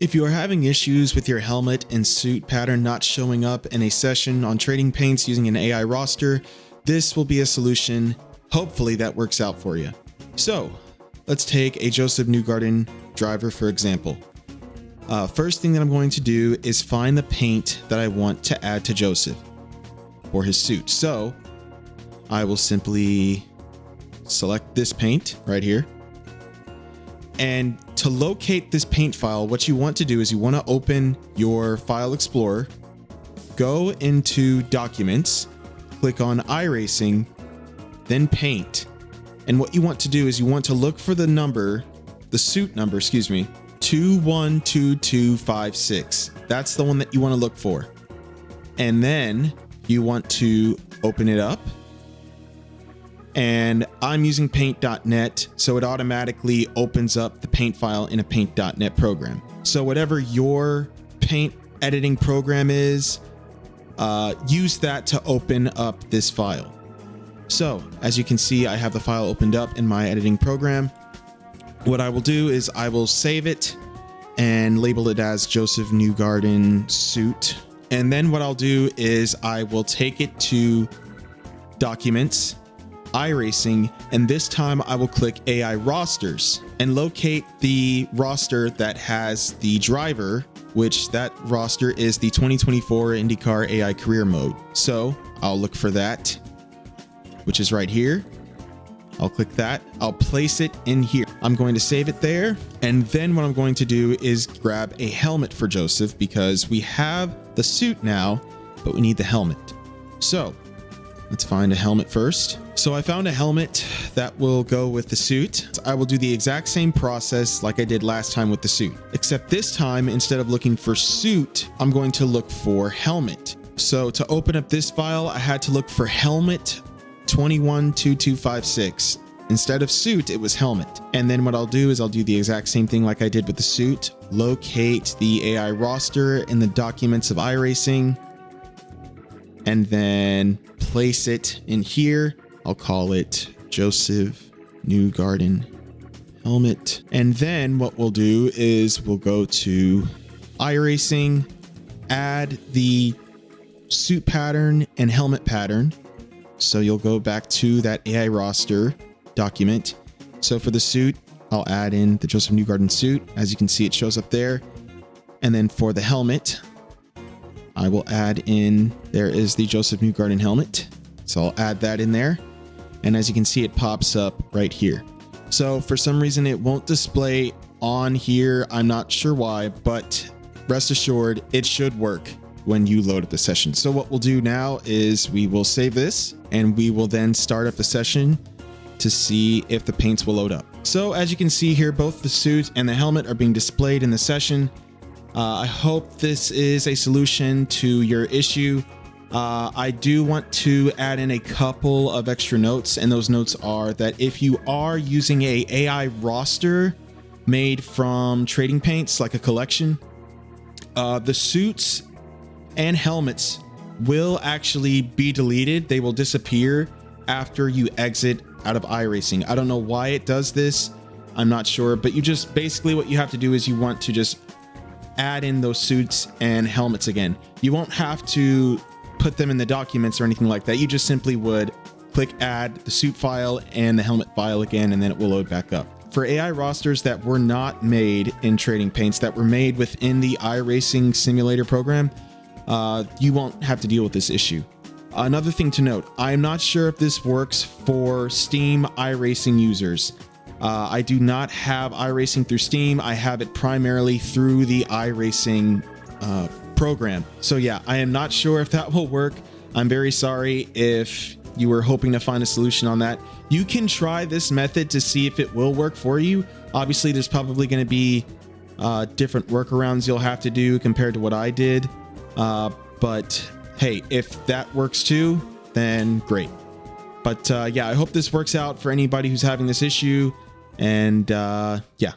If you are having issues with your helmet and suit pattern not showing up in a session on Trading Paints using an AI roster, this will be a solution, hopefully, that works out for you. So let's take a Joseph Newgarden driver for example. First thing that I'm going to do is find the paint that I want to add to Joseph for his suit. So I will simply select this paint right here. And to locate this paint file, what you want to do is you want to open your File Explorer, go into Documents, click on iRacing, then Paint. And what you want to do is you want to look for the number, the suit number, 212256. That's the one that you want to look for. And then you want to open it up. And I'm using paint.net, so it automatically opens up the paint file in a paint.net program. So whatever your paint editing program is, use that to open up this file. So as you can see, I have the file opened up in my editing program. What I will do is I will save it and label it as Joseph Newgarden suit. And then what I'll do is I will take it to Documents, iRacing, and this time I will click AI rosters and locate the roster that has the driver, which that roster is the 2024 IndyCar AI career mode. So I'll look for that, which is right here. I'll click that. I'll place it in here. I'm going to save it there. And then what I'm going to do is grab a helmet for Joseph because we have the suit now, but we need the helmet. So let's find a helmet first. So I found a helmet that will go with the suit. I will do the exact same process like I did last time with the suit, except this time, instead of looking for suit, I'm going to look for helmet. So to open up this file, I had to look for helmet 212256. Instead of suit, it was helmet. And then what I'll do is I'll do the exact same thing like I did with the suit. Locate the AI roster in the Documents of iRacing, and then place it in here. I'll call it Joseph Newgarden helmet. And then what we'll do is we'll go to iRacing, add the suit pattern and helmet pattern. So you'll go back to that AI roster document. So for the suit, I'll add in the Joseph Newgarden suit. As you can see, it shows up there. And then for the helmet, I will add in, there is the Joseph Newgarden helmet. So I'll add that in there. And as you can see, it pops up right here. So for some reason, it won't display on here. I'm not sure why, but rest assured, it should work when you load up the session. So what we'll do now is we will save this and we will then start up the session to see if the paints will load up. So as you can see here, both the suit and the helmet are being displayed in the session. I hope this is a solution to your issue. I do want to add in a couple of extra notes, and those notes are that if you are using a AI roster made from Trading Paints, like a collection, the suits and helmets will actually be deleted. They will disappear after you exit out of iRacing. I don't know why it does this. I'm not sure, but you just basically what you have to do is you want to just add in those suits and helmets again. You won't have to put them in the documents or anything like that. You just simply would click add the suit file and the helmet file again, and then it will load back up. For AI rosters that were not made in Trading Paints, that were made within the iRacing simulator program, you won't have to deal with this issue. Another thing to note, I'm not sure if this works for Steam iRacing users. I do not have iRacing through Steam. I have it primarily through the iRacing program. So yeah, I am not sure if that will work. I'm very sorry if you were hoping to find a solution on that. You can try this method to see if it will work for you. Obviously, there's probably going to be different workarounds you'll have to do compared to what I did. But hey, if that works too, then great. But yeah, I hope this works out for anybody who's having this issue. And yeah,